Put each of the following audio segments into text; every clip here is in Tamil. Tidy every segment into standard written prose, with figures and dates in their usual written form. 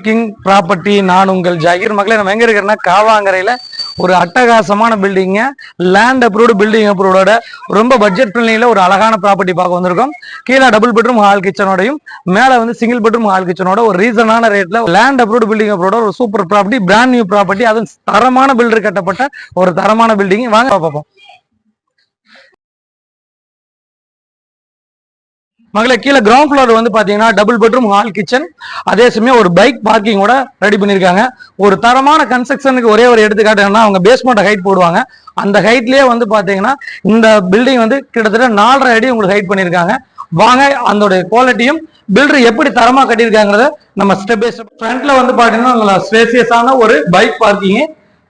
கிங் ப்ராப்பர்ட்டி நான் உங்கள் ஜாகிர். மக்களே, நம்ம எங்க இருக்கிறோம்னா காவாங்கரையில ஒரு அட்டகாசமான பில்டிங்க, லேண்ட் அப்ரூவ்டு பில்டிங் அப்ரூவோட ரொம்ப பட்ஜெட் ஃப்ரெண்ட்லியில ஒரு அழகான ப்ராப்பர்ட்டி பார்க்க வந்திருக்கோம். கீழே டபுள் பெட்ரூம் ஹால் கிச்சனோடையும் மேலே வந்து சிங்கிள் பெட்ரூம் ஹால் கிச்சனோட ஒரு ரீசனான ரேட்ல லேண்ட் அப்ரூவ்டு பில்டிங் அப்ரூவோட ஒரு super property, brand new property, அதுவும் தரமான பில்டர் கட்டப்பட்ட ஒரு தரமான பில்டிங். வாங்க பார்ப்போம். மகளே, கீழே கிரவுண்ட் ஃப்ளோர் வந்து பாத்தீங்கன்னா டபுள் பெட்ரூம் ஹால் கிச்சன், அதே சமயம் ஒரு பைக் பார்க்கிங்கோட ரெடி பண்ணிருக்காங்க. ஒரு தரமான கன்ஸ்ட்ரக்ஷனுக்கு ஒரே ஒரு எடுத்துக்காட்டுன்னா அவங்க பேஸ்மெண்ட் ஹைட் போடுவாங்க. அந்த ஹைட்லயே வந்து பாத்தீங்கன்னா இந்த பில்டிங் வந்து கிட்டத்தட்ட 4.5 அடி உங்களுக்கு ஹைட் பண்ணிருக்காங்க. வாங்க அதோட குவாலிட்டியும் பில்டர் எப்படி தரமா கட்டியிருக்காங்கிறத நம்ம ஸ்டெப் பை ஸ்டெப். ஃப்ரண்ட்ல வந்து பாத்தீங்கன்னா ஸ்பேசியஸான ஒரு பைக் பார்க்கிங்.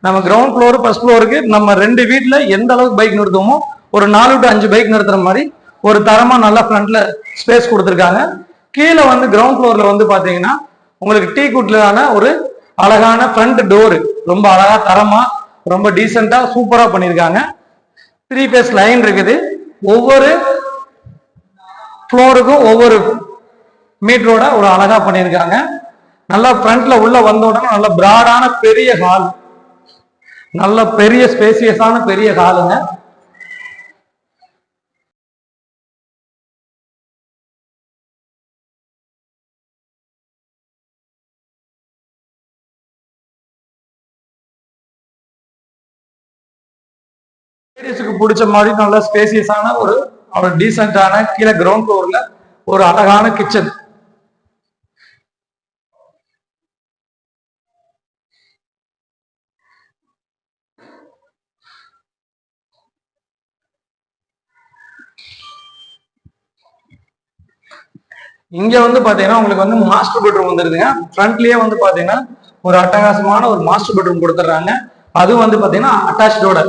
நம்ம கிரவுண்ட் ஃப்ளோர் ஃபர்ஸ்ட் ஃப்ளோருக்கு நம்ம 2 வீட்டுல எந்த அளவுக்கு பைக் நிறுத்துவோமோ ஒரு 4 to 5 பைக் நிறுத்துற மாதிரி ஒரு தரமா நல்லா ஃப்ரண்ட்ல ஸ்பேஸ் கொடுத்துருக்காங்க. கீழே வந்து கிரவுண்ட் ஃப்ளோர்ல வந்து பாத்தீங்கன்னா உங்களுக்கு டீ குட்லான ஒரு அழகான ஃப்ரண்ட் டோரு, ரொம்ப அழகா தரமா ரொம்ப டீசெண்டா சூப்பரா பண்ணிருக்காங்க. 3 ஃபேஸ் லைன் இருக்குது. ஒவ்வொரு ஃப்ளோருக்கும் ஒவ்வொரு மீட்டரோட ஒரு அழகா பண்ணியிருக்காங்க. நல்லா ஃப்ரண்ட்ல உள்ள வந்த உடனே நல்ல பிராடான பெரிய ஹால், நல்ல பெரிய ஸ்பேசியஸான பெரிய ஹாலுங்க. லேடிஸுக்கு பிடிச்ச மாதிரி நல்ல ஸ்பேசியஸான ஒரு டீசென்டான கீழே கிரவுண்ட் ஃப்ளோர்ல ஒரு அழகான கிச்சன். இங்க வந்து பாத்தீங்கன்னா உங்களுக்கு வந்து மாஸ்டர் பெட்ரூம் வந்துருதுங்க. ஃப்ரண்ட்லயே வந்து பாத்தீங்கன்னா ஒரு அட்டகாசமான ஒரு மாஸ்டர் பெட்ரூம் கொடுத்துட்றாங்க. அது வந்து பாத்தீங்கன்னா அட்டாச்சோட.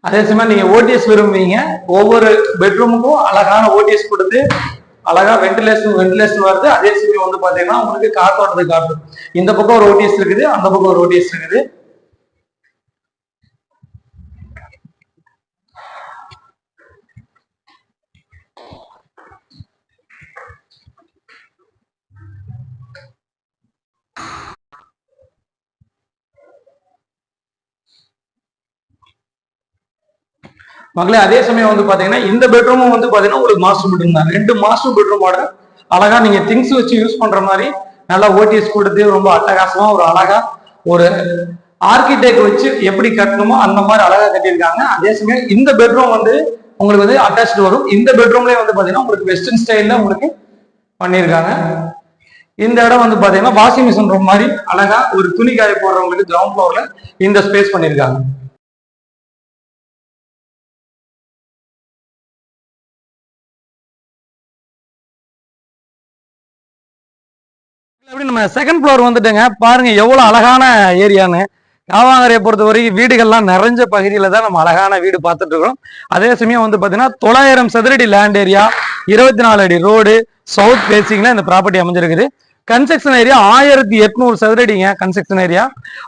அதே சமயம் நீங்க ஓடிஎஸ் விரும்புவீங்க, ஒவ்வொரு பெட்ரூமுக்கும் அழகான ஓடிஎஸ் கொடுத்து அழகா வென்டிலேஷன் வருது. அதே சமயம் வந்து பாத்தீங்கன்னா உங்களுக்கு காத்தோட்டத்துக்கு காட்டும். இந்த பக்கம் ஒரு ஓடிஎஸ் இருக்குது, அந்த பக்கம் ஒரு ஓடிஎஸ் இருக்குது. மகளே, அதே சமயம் வந்து பாத்தீங்கன்னா இந்த பெட்ரூமும் வந்து பாத்தீங்கன்னா உங்களுக்கு மாஸ்டர் பெட்ரூம் தான். 2 மாஸ்டர் பெட்ரூமோட அழகா நீங்க திங்ஸ் வச்சு யூஸ் பண்ற மாதிரி நல்லா ஓடிஎஸ் கொடுத்து ரொம்ப அட்டகாசமா ஒரு அழகா ஒரு ஆர்கிடெக்ட் வச்சு எப்படி கட்டணுமோ அந்த மாதிரி அழகா கட்டியிருக்காங்க. அதே சமயம் இந்த பெட்ரூம் வந்து உங்களுக்கு வந்து அட்டாச் வரும். இந்த பெட்ரூம்லயே வந்து பாத்தீங்கன்னா உங்களுக்கு வெஸ்டர்ன் ஸ்டைல்ல உங்களுக்கு பண்ணியிருக்காங்க. இந்த இடம் வந்து பாத்தீங்கன்னா வாஷிங் மிஷின் ரூம் மாதிரி அழகா ஒரு துணி காய போடுறவங்களுக்கு கிரவுண்ட் ஃப்ளோர்ல இந்த ஸ்பேஸ் பண்ணியிருக்காங்க. நம்ம செகண்ட் ஃப்ளோர் வந்துட்டுங்க, பாருங்க எவ்வளவு அழகான ஏரியான்னு. காவாங்கரையை பொறுத்த வரைக்கும் வீடுகள்லாம் நிறைஞ்ச பகுதியில தான் நம்ம அழகான வீடு பார்த்துட்டு இருக்கோம். அதே சமயம் வந்து பாத்தீங்கன்னா 900 சதுரடி லேண்ட் ஏரியா, 24 அடி ரோடு, சவுத் பேசிங்ல இந்த ப்ராப்பர்ட்டி அமைஞ்சிருக்குது. Construction area 1800 சதுரடிங்க. கன்ஸ்ட்ரக்ஷன் ஏரியா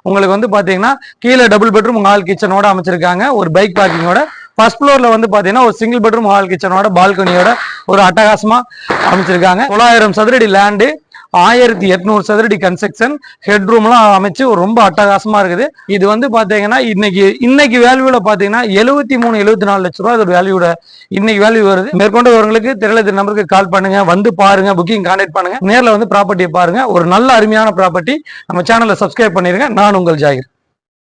உங்களுக்கு வந்து பாத்தீங்கன்னா கீழே டபுள் பெட்ரூம் ஹால் கிச்சனோட அமைச்சிருக்காங்க, ஒரு பைக் பார்க்கிங்கோட. ஃபர்ஸ்ட் ஃப்ளோர்ல வந்து பாத்தீங்கன்னா ஒரு சிங்கிள் பெட்ரூம் ஹால் கிச்சனோட பால்கனியோட ஒரு அட்டகாசமா அமைச்சிருக்காங்க. 900 சதுரடி லேண்டு, 1800 சதுரடி கன்ஸ்ட்ரக்ஷன், ஹெட்ரூம்லாம் அமைச்சு ஒரு ரொம்ப அட்டகாசமா இருக்குது. இது வந்து பாத்தீங்கன்னா இன்னைக்கு வேல்யூல பாத்தீங்கன்னா 73-74 லட்சம் ரூபாய் இதோட வேல்யூட இன்னைக்கு வேல்யூ வருது. மேற்கொண்டு வரவங்களுக்கு தெரியல நம்பருக்கு கால் பண்ணுங்க, வந்து பாருங்க, புக்கிங் கான்டாக்ட் பண்ணுங்க, நேரில் வந்து ப்ராப்பர்ட்டியை பாருங்க. ஒரு நல்ல அருமையான ப்ராப்பர்ட்டி. நம்ம சேனலை சப்ஸ்கிரைப் பண்ணிருங்க. நான் உங்கள் ஜாகிர்.